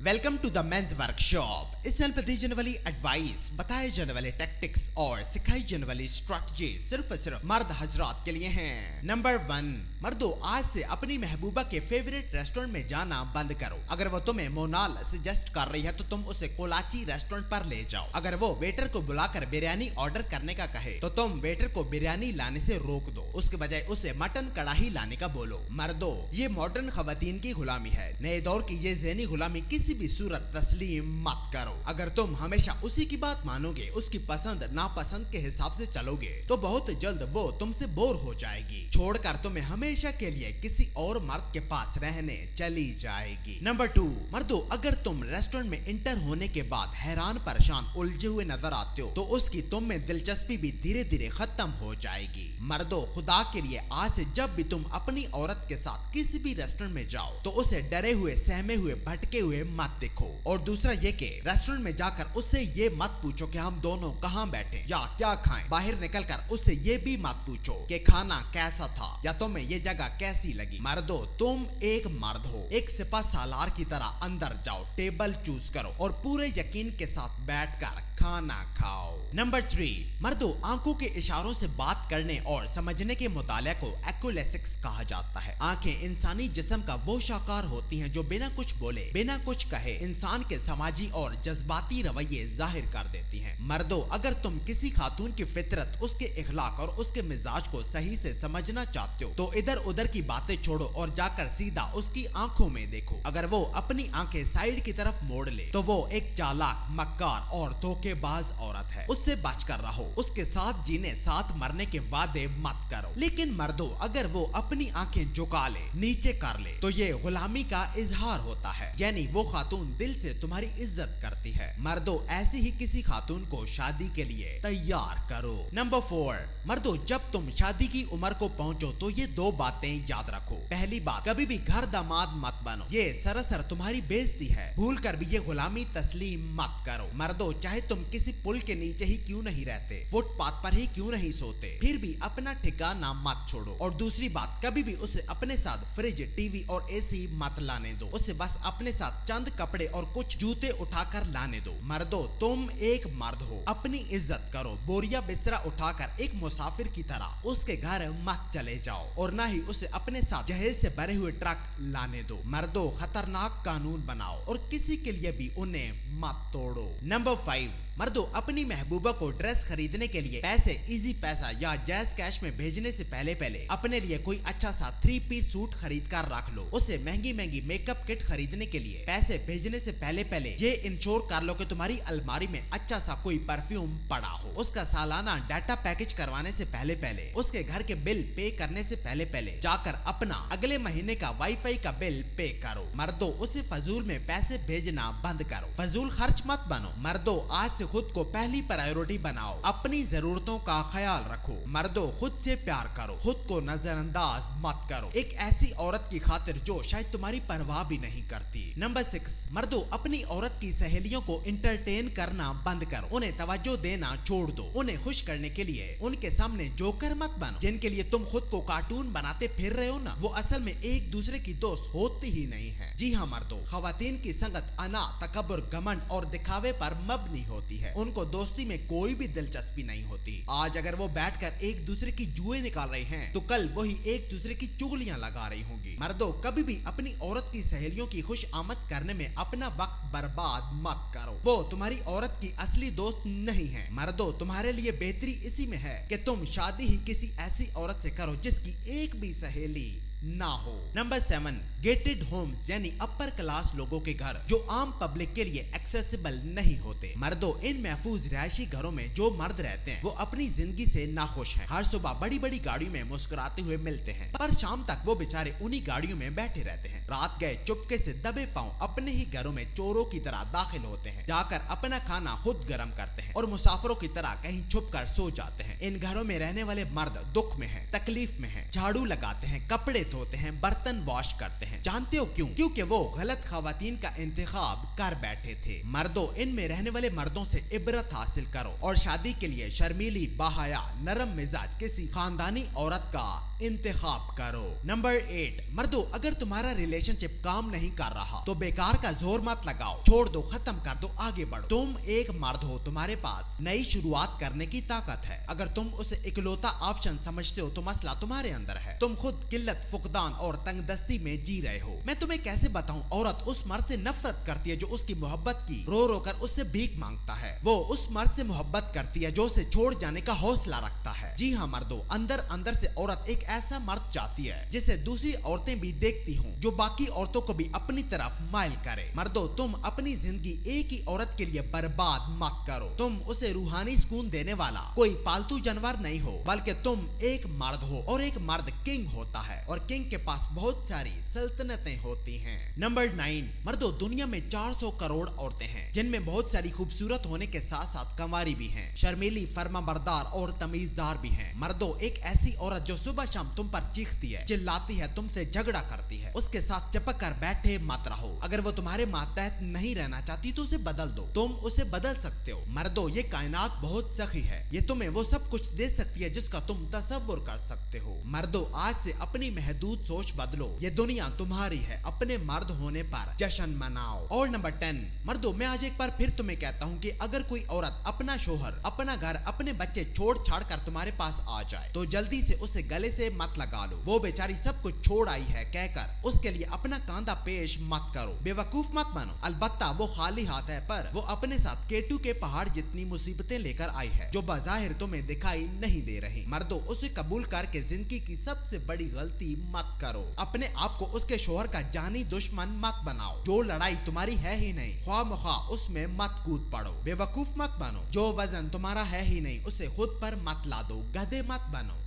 Welcome to the men's workshop. इस चैनल पर दी जाने वाली एडवाइस, बताए जाने वाले टैक्टिक्स और सिखाई जाने वाली स्ट्रेटजी सिर्फ मर्द हजरात के लिए हैं। नंबर 1, मर्दों आज से अपनी महबूबा के फेवरेट रेस्टोरेंट में जाना बंद करो। अगर वो तुम्हें मोनाल सजेस्ट कर रही है तो तुम उसे कोलाची रेस्टोरेंट पर ले जाओ। अगर वो वेटर को बुलाकर बिरयानी ऑर्डर करने का कहे तो तुम वेटर को बिरयानी लाने से रोक दो, उसके बजाय उसे मटन कढ़ाई लाने का बोलो। मर्दों ये मॉडर्न खवातीन की गुलामी है, नए दौर की ये ज़हनी गुलामी किसी भी सूरत तस्लीम मत करो। अगर तुम हमेशा उसी की बात मानोगे, उसकी पसंद नापसंद के हिसाब से चलोगे तो बहुत जल्द वो तुमसे बोर हो जाएगी, छोड़कर तुम्हें हमेशा के लिए किसी और मर्द के पास रहने चली जाएगी। नंबर 2, मर्दों अगर तुम रेस्टोरेंट में इंटर होने के बाद हैरान परेशान उलझे हुए नजर आते हो तो उसकी तुम में दिलचस्पी भी धीरे धीरे खत्म हो जाएगी। मर्दों खुदा के लिए आज से जब भी तुम अपनी औरत के साथ किसी भी रेस्टोरेंट में जाओ तो उसे डरे हुए, सहमे हुए, भटके हुए मत देखो। और दूसरा ये कि रेस्टोरेंट में जाकर उससे ये मत पूछो कि हम दोनों कहाँ बैठे या क्या खाएं। बाहर निकलकर उससे ये भी मत पूछो कि खाना कैसा था या तुम्हें ये जगह कैसी लगी। मर्दों तुम एक मर्द हो, एक सिपह सालार की तरह अंदर जाओ, टेबल चूज करो और पूरे यकीन के साथ बैठकर खाना खाओ। नंबर 3, मर्दों आंखों के इशारों से बात करने और समझने के मुताले को एक्युलेसिक्स कहा जाता है। आंखें इंसानी जिस्म का वो शाकार होती हैं जो बिना कुछ बोले, बिना कुछ कहे इंसान के समाजी और जज्बाती रवैये जाहिर कर देती हैं। मर्दों अगर तुम किसी खातून की फितरत, उसके इखलाक और उसके मिजाज को सही से समझना चाहते हो तो इधर उधर की बातें छोड़ो और जाकर सीधा उसकी आंखों में देखो। अगर वो अपनी आंखें साइड की तरफ मोड़ ले तो वो एक चालाक, मक्कार और धोखेबाज औरत है, उससे बचकर रहो। उसके साथ जीने, साथ मरने के वादे मत करो। लेकिन मर्दों अगर वो अपनी आंखें झुका ले, नीचे कर ले तो ये गुलामी का इजहार होता है, यानी वो खातून दिल से तुम्हारी इज्जत करती है। मर्दों ऐसी ही किसी खातून को शादी के लिए तैयार करो। नंबर 4, मर्दों जब तुम शादी की उम्र को पहुंचो तो ये 2 बातें याद रखो। पहली बात, कभी भी घर दामाद मत बनो, ये सरासर तुम्हारी बेइज्जती है। भूल कर भी ये गुलामी तस्लीम मत करो। मर्दों चाहे तुम किसी पुल के नीचे ही क्यों नहीं रहते, फुटपाथ पर ही क्यों नहीं सोते, फिर भी अपना ठिकाना मत छोड़ो। और दूसरी बात, कभी भी उसे अपने साथ फ्रिज, टीवी और एसी मत लाने दो, उसे बस अपने साथ चंद कपड़े और कुछ जूते उठाकर लाने दो। मर्दों तुम एक मर्द हो, अपनी इज्जत करो। बोरिया बिस्तरा उठाकर एक मुसाफिर की तरह उसके घर मत चले जाओ और ना ही उसे अपने साथ जहेज से भरे हुए ट्रक लाने दो। मर्दों खतरनाक कानून बनाओ और किसी के लिए भी उन्हें मत तोड़ो। नंबर 5, मर्दों अपनी महबूबा को ड्रेस खरीदने के लिए पैसे इजी पैसा या जैज कैश में भेजने से पहले अपने लिए कोई अच्छा सा 3 पीस सूट खरीद कर रख लो। उसे महंगी महंगी मेकअप किट खरीदने के लिए पैसे भेजने से पहले ये इंश्योर कर लो कि तुम्हारी अलमारी में अच्छा सा कोई परफ्यूम पड़ा हो। उसका सालाना डाटा पैकेज करवाने से पहले उसके घर के बिल पे करने से पहले जाकर अपना अगले महीने का वाईफाई का बिल पे करो। मर्दों उसे फजूल में पैसे भेजना बंद करो, फजूल खर्च मत बनो। मर्दों आज से खुद को पहली प्रायोरिटी बनाओ, अपनी जरूरतों का ख्याल रखो। मर्दों खुद से प्यार करो, खुद को नजरअंदाज मत करो एक ऐसी औरत की खातिर जो शायद तुम्हारी परवाह भी नहीं करती। नंबर 6, मर्दों अपनी औरत की सहेलियों को इंटरटेन करना बंद करो, उन्हें तवज्जो देना छोड़ दो। उन्हें खुश करने के लिए उनके सामने जोकर मत बनो। जिनके लिए तुम खुद को कार्टून बनाते फिर रहे हो ना, वो असल में एक दूसरे की दोस्त होती ही नहीं है। जी हाँ मर्दों, खवातीन की संगत अना, तकब्बुर, घमंड और दिखावे पर मबनी होती है। उनको दोस्ती में कोई भी दिलचस्पी नहीं होती। आज अगर वो बैठकर एक दूसरे की जुए निकाल रहे हैं तो कल वही एक दूसरे की चुगलियां लगा रही होंगी। मर्दों कभी भी अपनी औरत की सहेलियों की खुश आमद करने में अपना वक्त बर्बाद मत करो, वो तुम्हारी औरत की असली दोस्त नहीं है। मर्दों तुम्हारे लिए बेहतरी इसी में है कि तुम शादी ही किसी ऐसी औरत से करो जिसकी एक भी सहेली ना हो। नंबर 7, गेटेड होम्स यानी अपर क्लास लोगों के घर जो आम पब्लिक के लिए एक्सेसिबल नहीं होते। मर्दों इन महफूज रिहायशी घरों में जो मर्द रहते हैं वो अपनी जिंदगी से नाखुश हैं। हर सुबह बड़ी बड़ी गाड़ियों में मुस्कुराते हुए मिलते हैं पर शाम तक वो बेचारे उन्हीं गाड़ियों में बैठे रहते हैं। रात गए चुपके से दबे पांव अपने ही घरों में चोरों की तरह दाखिल होते हैं, जाकर अपना खाना खुद गर्म करते हैं और मुसाफिरों की तरह कहीं छुप कर सो जाते हैं। इन घरों में रहने वाले मर्द दुख में है, तकलीफ में है, झाड़ू लगाते हैं, कपड़े धोते हैं, बर्तन वॉश करते हैं। जानते हो क्यों? क्योंकि वो गलत खवातीन का इंतखाब कर बैठे थे। मर्दों, इनमें रहने वाले मर्दों से इबरत हासिल करो और शादी के लिए शर्मीली, बाहया, नरम मिजाज किसी खानदानी औरत का इंतखाब करो। नंबर 8, मर्दों, अगर तुम्हारा रिलेशनशिप काम नहीं कर रहा तो बेकार का जोर मत लगाओ, छोड़ दो, खत्म कर दो, आगे बढ़ो। तुम एक मर्द हो, तुम्हारे पास नई शुरुआत करने की ताकत है। अगर तुम उसे इकलौता ऑप्शन समझते हो तो मसला तुम्हारे अंदर है। तुम खुद किल्लत, फुकदान और तंगदस्ती में जी रहे हो। मैं तुम्हें कैसे बताऊं, औरत उस मर्द से नफरत करती है जो उसकी मोहब्बत की रो रो कर उससे भीख मांगता है। वो उस मर्द से मोहब्बत करती है जो उसे छोड़ जाने का हौसला रखता है। जी हाँ मर्दों, अंदर अंदर से औरत एक ऐसा मर्द चाहती है जिसे दूसरी औरतें भी देखती हों, जो बाकी औरतों को भी अपनी तरफ माइल करे। मर्दों, तुम अपनी जिंदगी एक ही औरत के लिए बर्बाद मत करो। तुम उसे रूहानी सुकून देने वाला कोई पालतू जानवर नहीं हो, बल्कि तुम एक मर्द हो और एक मर्द किंग होता है और किंग के पास बहुत सारी सल्तनतें होती हैं। नंबर 9, मर्दों, दुनिया में 400 करोड़ औरतें हैं जिनमें बहुत सारी खूबसूरत होने के साथ साथ कंवारी भी हैं, शर्मीली, फर्माबरदार और तमीजदार भी हैं। मर्दों, एक ऐसी औरत जो सुबह शाम तुम पर चीखती है, चिल्लाती है, तुमसे झगड़ा करती है, उसके साथ चिपक कर बैठे मत रहो। अगर वो तुम्हारे मातहत नहीं रहना चाहती तो उसे बदल दो, तुम उसे बदल सकते हो। मर्दों, ये कायनात बहुत सखी है, ये तुम्हें वो सब कुछ दे सकती है जिसका तुम तसव्वुर कर सकते हो। मर्दों, आज से अपनी महदूद सोच बदलो, ये दुनिया तुम्हारी है, अपने मर्द होने पर जश्न मनाओ। और नंबर 10, मर्दों, मैं आज एक बार फिर तुम्हें कहता हूँ कि अगर कोई औरत अपना शोहर, अपना घर, अपने बच्चे छोड़ छाड़ कर तुम्हारे पास आ जाए तो जल्दी से उसे गले से मत लगा लो। वो बेचारी सब कुछ छोड़ आई है कहकर उसके लिए अपना कांधा पेश मत करो, बेवकूफ मत बनो। अलबत्ता वो खाली हाथ है, पर वो अपने साथ केटू के पहाड़ जितनी मुसीबतें लेकर आई है जो बज़ाहिर तुम्हें दिखाई नहीं दे रही। मर्दों, उसे कबूल करके जिंदगी की सबसे बड़ी गलती मत करो। अपने आप को उसके शोहर का जानी दुश्मन मत बनाओ। जो लड़ाई तुम्हारी है ही नहीं, ख्वामख्वा उसमें मत कूद पड़ो, बेवकूफ मत बनो। जो वजन तुम्हारा है ही नहीं, उसे खुद पर मत लादो, गधे मत बनो।